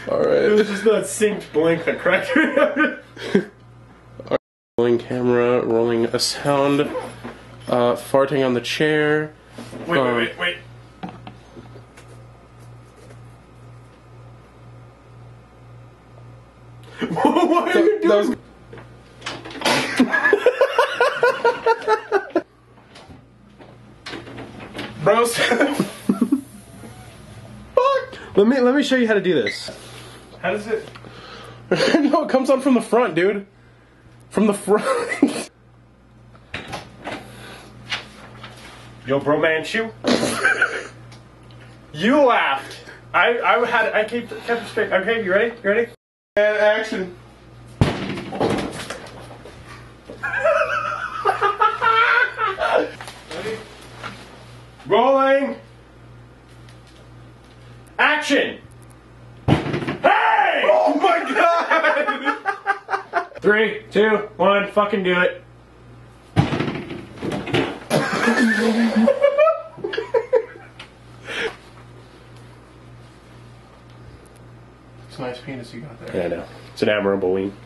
Alright. It was just that synced blink that cracked me up. Rolling camera, rolling a sound, farting on the chair. Wait. What are you doing? Bros. Fuck. Let me show you how to do this. How does it? No, it comes on from the front, dude. From the front. Yo, bro, man, shoe. You laughed. I kept it straight. Okay, you ready? You ready? And action. Ready? Rolling. Action. Hey! Oh my god! 3, 2, 1, fucking do it. It's a nice penis you got there. Yeah, I know. It's an admirable wing.